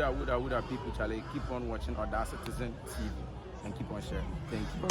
Woulda people, Charlie, keep on watching Oda Citizen TV and keep on sharing. Thank you.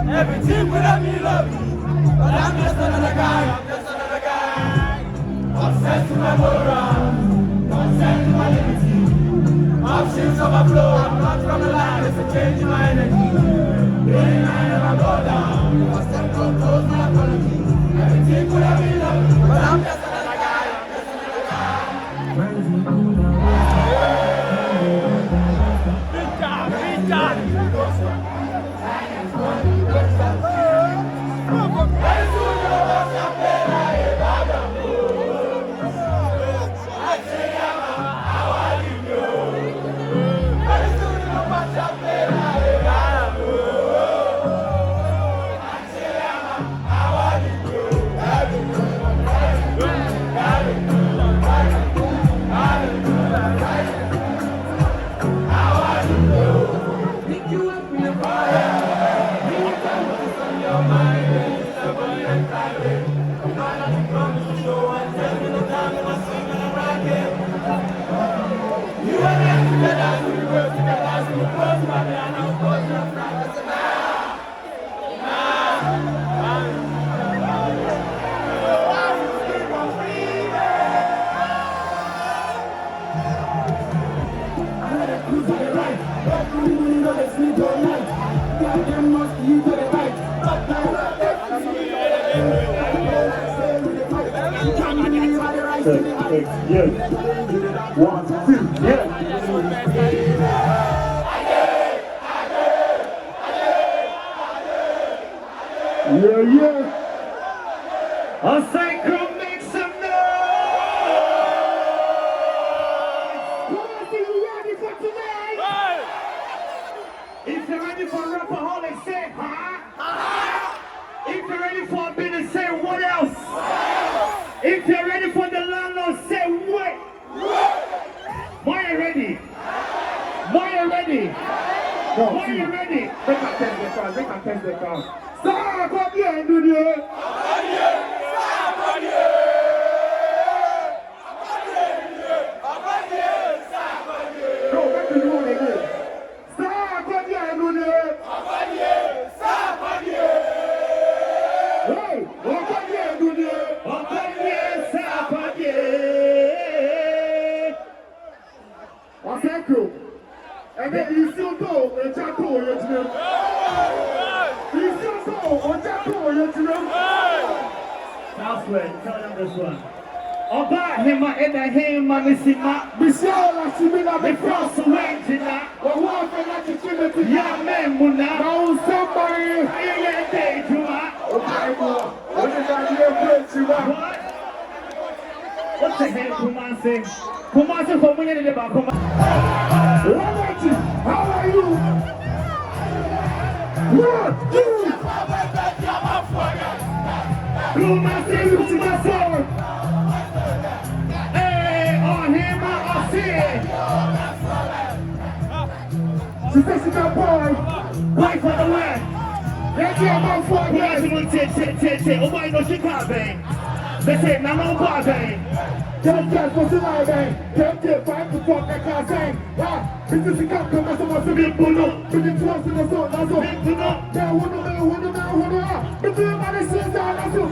Everything without me love you, but I'm just another guy, obsessed with my moral, obsessed with my liberty, options of my flow, I'm not from the line, it's a change in my energy, really I never go down, I step close, my apology, everything without me love you, but I'm just another guy, Yes. 1, 2, yes. Yeah. I'll say, come make some noise. Are you ready for tonight? Hey. If you're ready for Rapperholic, say If you're ready for a business, say what else? If you're ready for the landlord, say what? Why are you ready? Why are you ready? Why are you ready? They can test the car. Sarkodie, dude. Go back to the road again. Sarkodie, dude. Hey, Sarkodie, dude. And then you still go and chat over your children. You still go and chat over your children. Elsewhere, tell them this one. Oba hema eda hema misima. Bishara shimina befrost wentina. Wawafe na chichimeti. Ya memuna. Na usambari. Ile dejuma. Okaiwa. Onikadiye kwechiwa. What? What's the hell Kumase? Kumase for me in the back. How are you? What? Kumase, you see my sword. Hey, on him, I see. She says she got boy. Wife for the way. Let's hear about 4 years. Oh, my, no, she can't bang. They say, no more party. Just what's the lie, man? Can't get back to fuck that car saying, ah, this is the cup, come on, someone's a big pull up. Bring it to us in the zone, that's all. Big pull up. Now, who up? The two man is sitting down, that's all.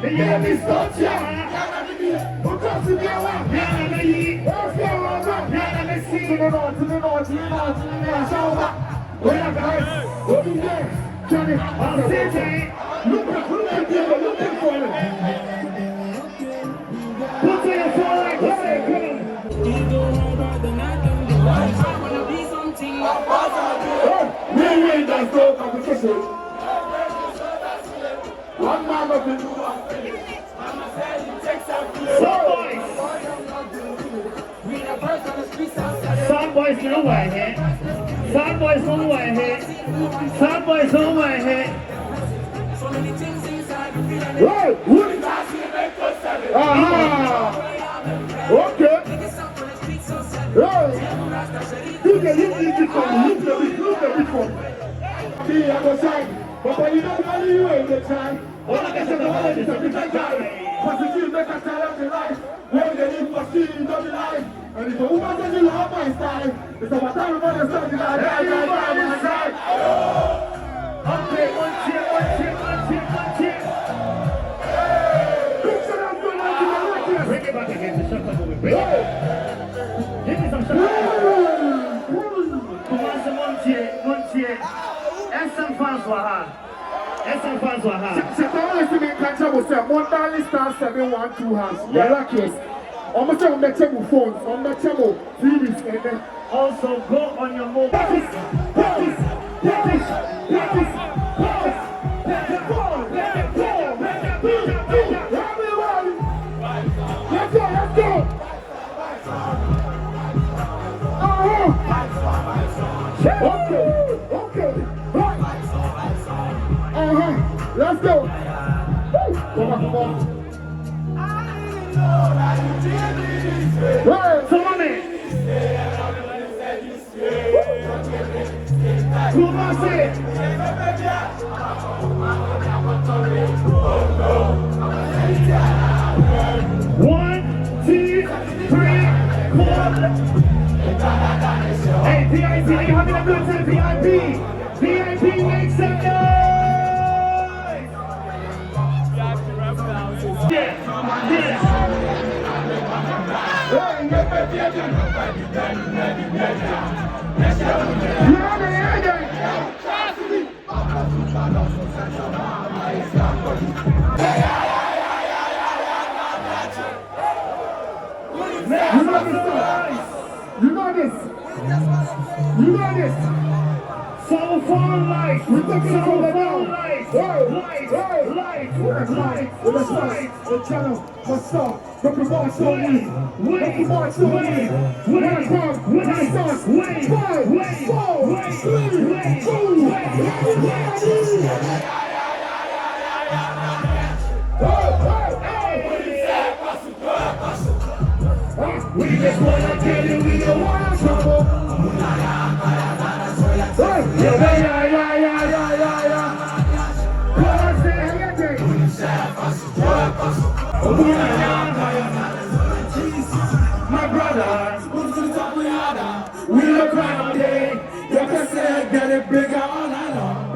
The year is not yet. Who comes to the hour? Yeah, let me eat. Where's the hour? Yeah, let me see. To the north, to the north, to the north, to the north. Show up. Where are guys? What is there? Johnny, I'm sitting. Look at you, looking for it. Put your phone like this, come. You don't know about the night and the life. I wanna be something. We win that goal competition. One man of the new one. Some boys know why here. Some boys know why here. Some boys know why here. So many things inside you feel like Right, who? Aha! Okay. Right. Look at this one. See, I go shine. But when you don't value you in the time, all I can say the world is a different guy. Positive make a style of the life. Where they live for still in the life. And if a woman says you love my style, it's about time for the stuff that I die. Okay, one cheer. Bring it back again to shut up with me. Give me some shut up. Commence one cheer. SM fans were hard. C'est pas le film quand tu as fait mon dans l'histoire 712 has. Yeah, like yes. On must have met your phones, on met your TVs, and then also go on your mobile. Practice. Let's go. Okay. Let's go. Come on. Hey, come on in. Come on, say it. 1, 2, 3, 4. Hey, VIP, are you having a good time? VIP, make some noise. You know this. So far light. We're talking about the light. Light. The channel must start. From the bar show me. Wait. 5, 4, 3, 2, we just wanna tell you we don't want trouble. My brother, we look right all day. You can say get it bigger all night long.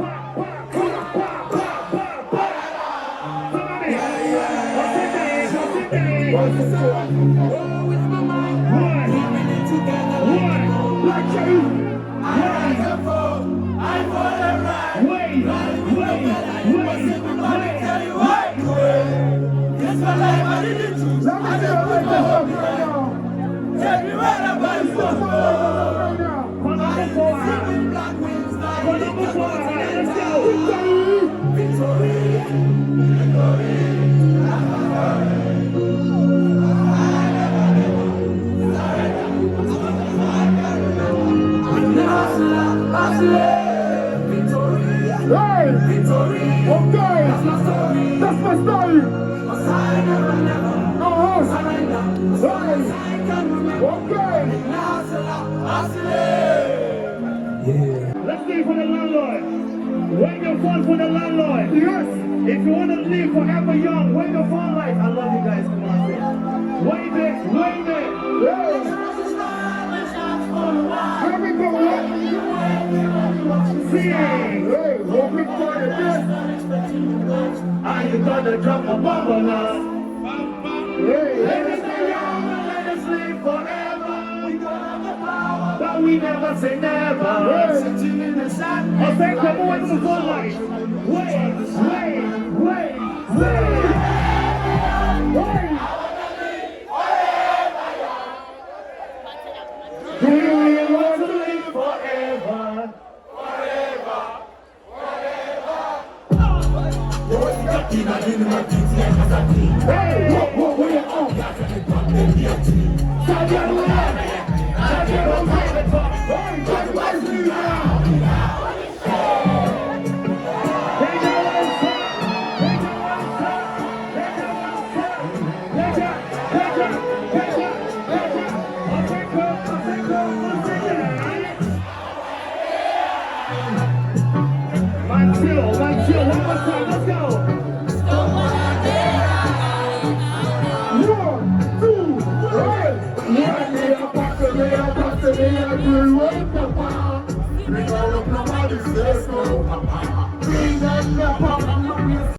with my mind. Keeping it together. Like you. I'm for the ride. Wait. Everybody tell you why. It's my life, I didn't choose. Let me tell you right now. Tell me where the body's supposed to go. Let's go. Victory. Okay. That's my story. Okay. Let's do it for the landlord. Wave your phone for the landlord. Yes. If you want to live forever young, wave your phone lights. I love you guys. Come on, say it. Wave it, wave it. Here we go, Sing. hey, hoping for the best. Are you gonna drop a bomb on us? Hey, Let us stay young and let us live forever. We don't have the power, but we never say never. Sitting in the sun. Oh, thank you, boy, for the phone lights. Wait. Do you really want to live forever? Hey, what we are on? One more time, let's go. 1, 2, hey. One day I pass the day, I agree with the power. Bring all of nobody says no. Bring that the power.